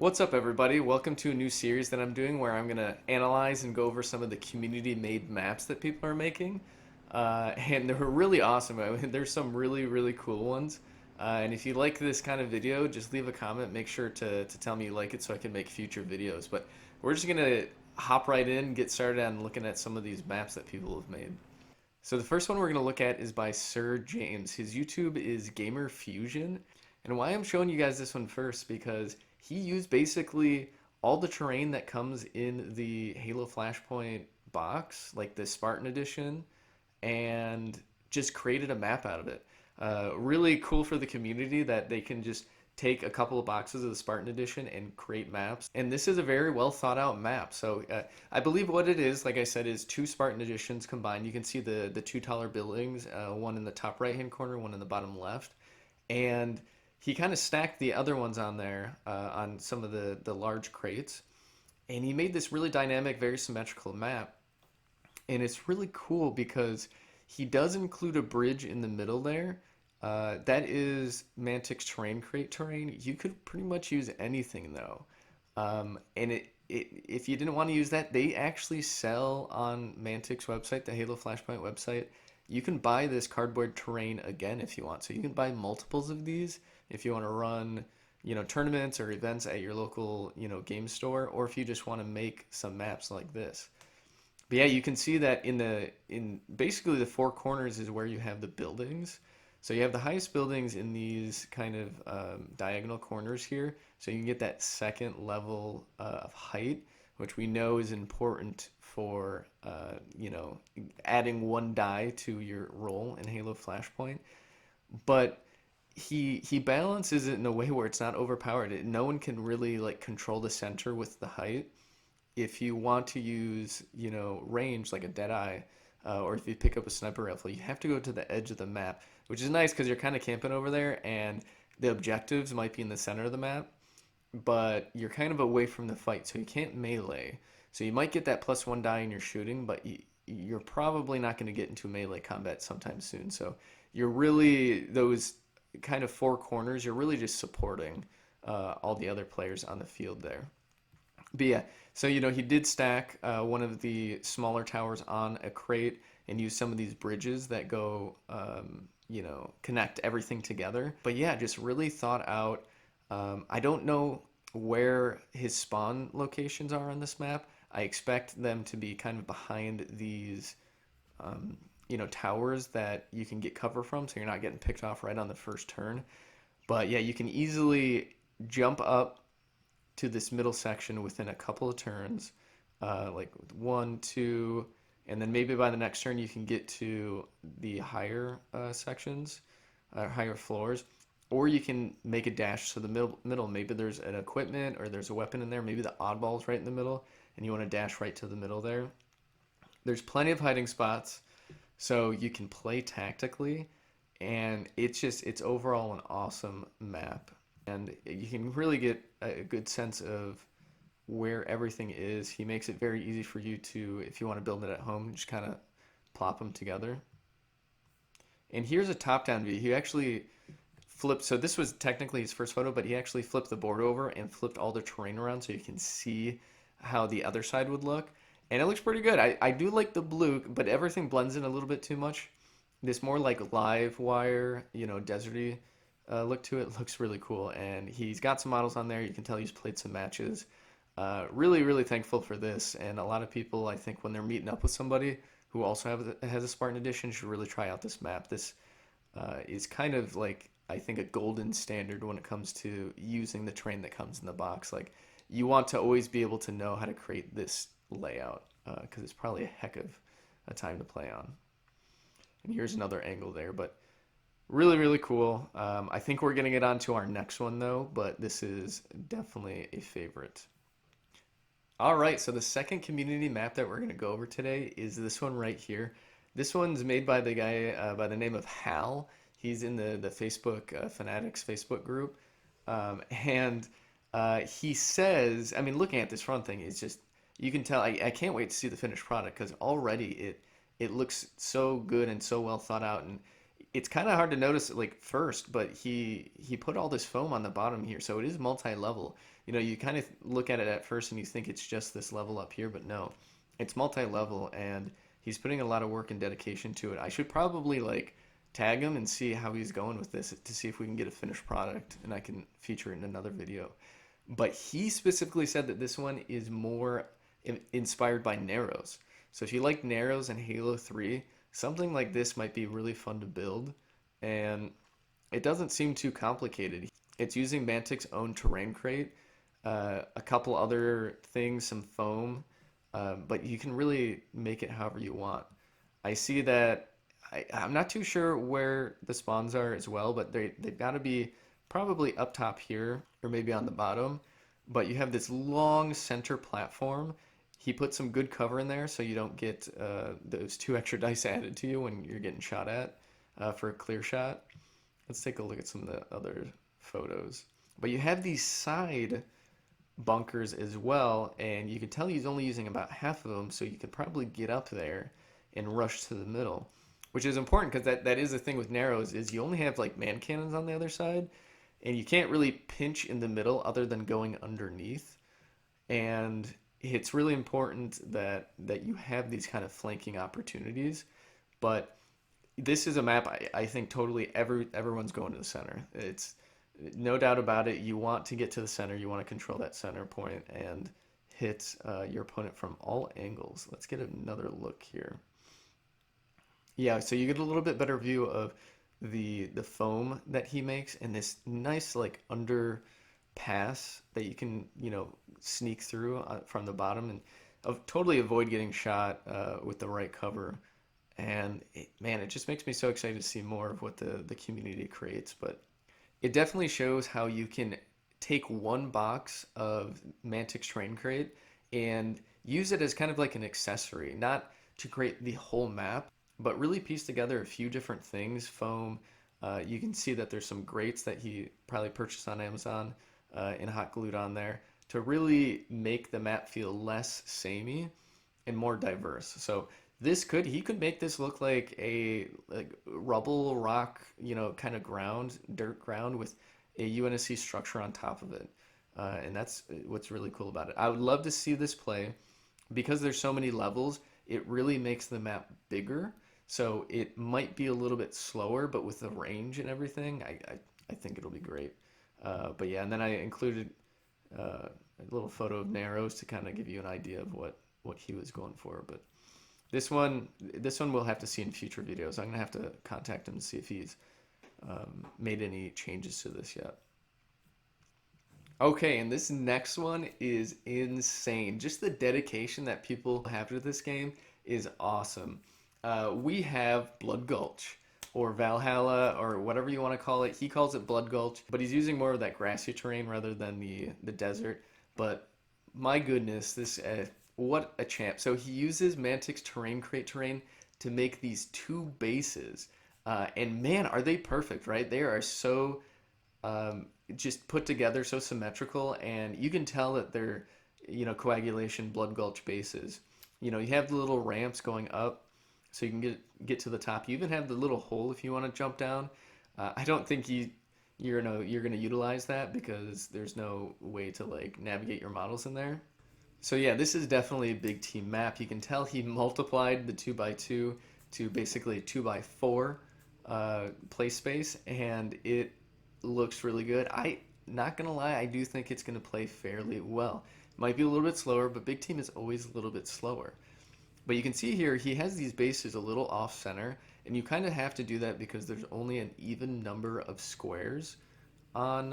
What's up, everybody? Welcome to a new series that I'm doing where I'm going to analyze and go over some of the community-made maps that people are making. And they're really awesome. I mean, there's some really cool ones. And if you like this kind of video, just leave a comment. Make sure to tell me you like it so I can make future videos. But we're just going to hop right in, get started on looking at some of these maps that people have made. So the first one we're going to look at is by Sir James. His YouTube is Gamer Fusion. And why I'm showing you guys this one first, because he used basically all the terrain that comes in the Halo Flashpoint box, like the Spartan edition, and just created a map out of it. Really cool for the community that they can just take a couple of boxes of the Spartan edition and create maps. And this is a very well thought out map. So I believe what it is, like I said, is two Spartan editions combined. You can see the two taller buildings, one in the top right hand corner, one in the bottom left. And he kind of stacked the other ones on there on some of the large crates. And he made this really dynamic, very symmetrical map. And it's really cool because he does include a bridge in the middle there. That is Mantic's terrain crate terrain. You could pretty much use anything though. And if you didn't want to use that, they actually sell on Mantic's website, the Halo Flashpoint website. You can buy this cardboard terrain again if you want. So you can buy multiples of these if you want to run, tournaments or events at your local, game store, or if you just want to make some maps like this. But yeah, you can see that in basically the four corners is where you have the buildings. So you have the highest buildings in these kind of diagonal corners here. So you can get that second level of height, which we know is important for adding one die to your roll in Halo Flashpoint. But he balances it in a way where it's not overpowered. No one can really like control the center with the height. If you want to use, range like a Deadeye, or if you pick up a sniper rifle, you have to go to the edge of the map, which is nice because you're kind of camping over there, and the objectives might be in the center of the map, but you're kind of away from the fight, so you can't melee. So you might get that +1 die in your shooting, but you're probably not going to get into melee combat sometime soon. So you're really, those kind of four corners, you're really just supporting all the other players on the field there. But yeah, so he did stack one of the smaller towers on a crate and use some of these bridges that go, connect everything together. But yeah, just really thought out. I don't know where his spawn locations are on this map. I expect them to be kind of behind these, towers that you can get cover from, so you're not getting picked off right on the first turn. But yeah, you can easily jump up to this middle section within a couple of turns, like one, two, and then maybe by the next turn you can get to the higher sections, higher floors, or you can make a dash to the middle. Maybe there's an equipment or there's a weapon in there. Maybe the oddball's right in the middle, and you want to dash right to the middle there. There's plenty of hiding spots, so you can play tactically, and it's overall an awesome map. And you can really get a good sense of where everything is. He makes it very easy for you to, if you want to build it at home, just kind of plop them together. And here's a top-down view. He actually flipped, so this was technically his first photo, but he actually flipped the board over and flipped all the terrain around so you can see how the other side would look. And it looks pretty good. I do like the blue, but everything blends in a little bit too much. This more like live wire, deserty look to it. Looks really cool, and he's got some models on there. You can tell he's played some matches. Really thankful for this, and a lot of people, I think, when they're meeting up with somebody who also has a Spartan edition, should really try out this map. This is kind of like, I think, a golden standard when it comes to using the terrain that comes in the box. Like, you want to always be able to know how to create this layout, because it's probably a heck of a time to play on. And here's another angle there, but really cool. I think we're gonna get on to our next one though, but this is definitely a favorite. All right, so the second community map that we're gonna go over today is this one right here. This one's made by the guy by the name of Hal. He's in the Facebook Fanatics Facebook group, and he says, I mean, looking at this front thing, it's just, you can tell. I can't wait to see the finished product because already it looks so good and so well thought out. And it's kind of hard to notice like first, but he put all this foam on the bottom here, so it is multi-level. You know, you kind of look at it at first and you think it's just this level up here, but no, it's multi-level, and he's putting a lot of work and dedication to it. I should probably like tag him and see how he's going with this to see if we can get a finished product and I can feature it in another video. But he specifically said that this one is more inspired by Narrows. So if you like Narrows and Halo 3, something like this might be really fun to build. And it doesn't seem too complicated. It's using Mantic's own terrain crate, a couple other things, some foam, but you can really make it however you want. I see that I'm not too sure where the spawns are as well, but they've got to be probably up top here or maybe on the bottom. But you have this long center platform. He put some good cover in there so you don't get those 2 extra dice added to you when you're getting shot at for a clear shot. Let's take a look at some of the other photos. But you have these side bunkers as well, and you can tell he's only using about half of them, so you could probably get up there and rush to the middle, which is important because that is the thing with Narrows is you only have like man cannons on the other side, and you can't really pinch in the middle other than going underneath. And it's really important that you have these kind of flanking opportunities. But this is a map I think totally everyone's going to the center. It's no doubt about it. You want to get to the center. You want to control that center point and hit your opponent from all angles. Let's get another look here. Yeah, so you get a little bit better view of the foam that he makes and this nice like underpass that you can, you know, sneak through from the bottom and totally avoid getting shot with the right cover. And man, it just makes me so excited to see more of what the community creates. But it definitely shows how you can take one box of Mantic's Terrain Crate and use it as kind of like an accessory, not to create the whole map, but really piece together a few different things. Foam, you can see that there's some grates that he probably purchased on Amazon and hot glued on there to really make the map feel less samey and more diverse. So he could make this look like a rubble rock, you know, kind of ground, dirt ground with a UNSC structure on top of it. And that's what's really cool about it. I would love to see this play because there's so many levels. It really makes the map bigger. So it might be a little bit slower, but with the range and everything, I think it'll be great. But yeah, and then I included a little photo of Narrows to kind of give you an idea of what he was going for. But this one we'll have to see in future videos. I'm gonna have to contact him to see if he's made any changes to this yet. Okay, and this next one is insane. Just the dedication that people have to this game is awesome. We have Blood Gulch, or Valhalla, or whatever you want to call it. He calls it Blood Gulch, but he's using more of that grassy terrain rather than the desert. But my goodness, this what a champ. So he uses Mantic's Terrain Crate terrain to make these 2 bases. And man, are they perfect, right? They are so just put together, so symmetrical, and you can tell that they're, you know, Coagulation Blood Gulch bases. You know, you have the little ramps going up so you can get to the top. You even have the little hole if you want to jump down. I don't think you're gonna utilize that because there's no way to like navigate your models in there. So yeah, this is definitely a big team map. You can tell he multiplied the 2x2 to basically a 2x4 play space, and it looks really good. Not gonna lie, I do think it's gonna play fairly well. Might be a little bit slower, but big team is always a little bit slower. But you can see here, he has these bases a little off center, and you kind of have to do that because there's only an even number of squares on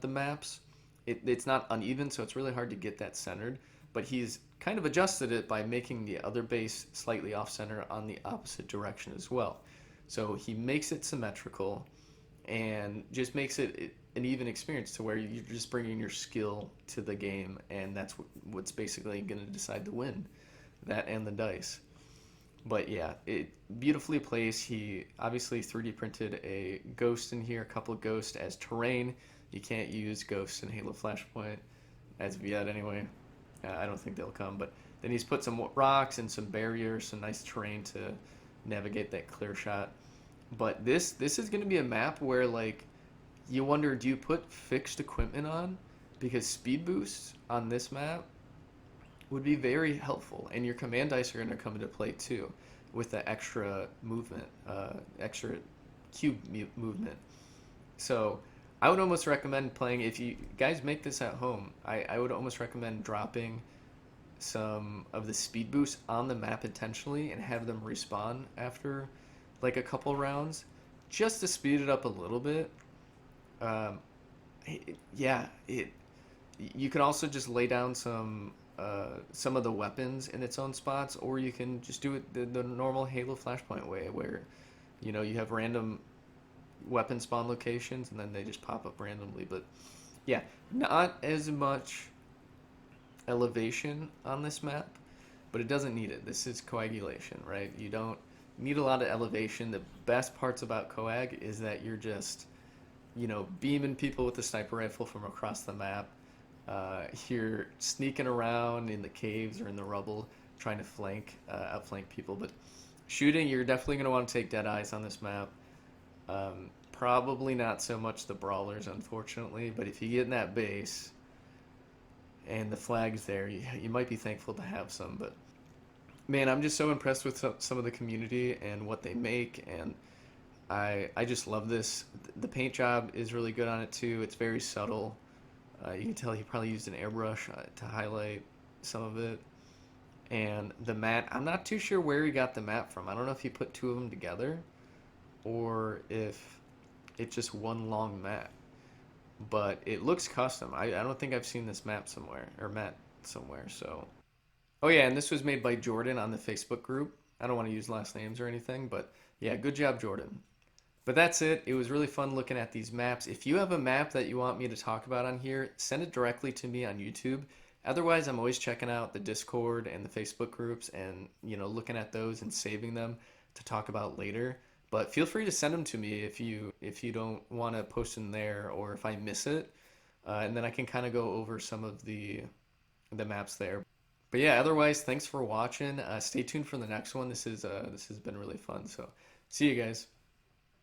the maps. It's not uneven, so it's really hard to get that centered. But he's kind of adjusted it by making the other base slightly off center on the opposite direction as well. So he makes it symmetrical and just makes it an even experience to where you're just bringing your skill to the game, and that's what's basically going to decide the win. That and the dice. But yeah, it beautifully placed. He obviously 3D printed a ghost in here, a couple of ghosts as terrain. You can't use ghosts in Halo Flashpoint, as of yet anyway. I don't think they'll come, but then he's put some rocks and some barriers, some nice terrain to navigate that clear shot. But this is going to be a map where like you wonder, do you put fixed equipment on? Because speed boosts on this map would be very helpful, and your command dice are going to come into play too, with the extra movement, extra cube movement. So I would almost recommend playing, if you guys make this at home, I would almost recommend dropping some of the speed boosts on the map intentionally and have them respawn after like a couple rounds just to speed it up a little bit. Um, yeah, you can also just lay down some of the weapons in its own spots, or you can just do it the normal Halo Flashpoint way, where you have random weapon spawn locations and then they just pop up randomly. But yeah, not as much elevation on this map, but it doesn't need it. This is coagulation, right? You don't need a lot of elevation. The best parts about coag is that you're just, beaming people with the sniper rifle from across the map. You're sneaking around in the caves or in the rubble, trying to outflank people. But shooting, you're definitely going to want to take dead eyes on this map. Probably not so much the brawlers, unfortunately, but if you get in that base and the flag's there, you might be thankful to have some. But man, I'm just so impressed with some of the community and what they make, and I just love this. The paint job is really good on it too. It's very subtle. You can tell he probably used an airbrush to highlight some of it. And the mat, I'm not too sure where he got the map from. I don't know if he put two of them together or if it's just one long map. But it looks custom. I don't think I've seen this map somewhere, or mat somewhere. So, oh yeah, and this was made by Jordan on the Facebook group. I don't want to use last names or anything, but yeah, good job, Jordan. But that's it. It was really fun looking at these maps. If you have a map that you want me to talk about on here, send it directly to me on YouTube. Otherwise, I'm always checking out the Discord and the Facebook groups and, looking at those and saving them to talk about later. But feel free to send them to me if you don't want to post them there, or if I miss it, and then I can kind of go over some of the maps there. But yeah, otherwise, thanks for watching. Stay tuned for the next one. This has been really fun. So see you guys.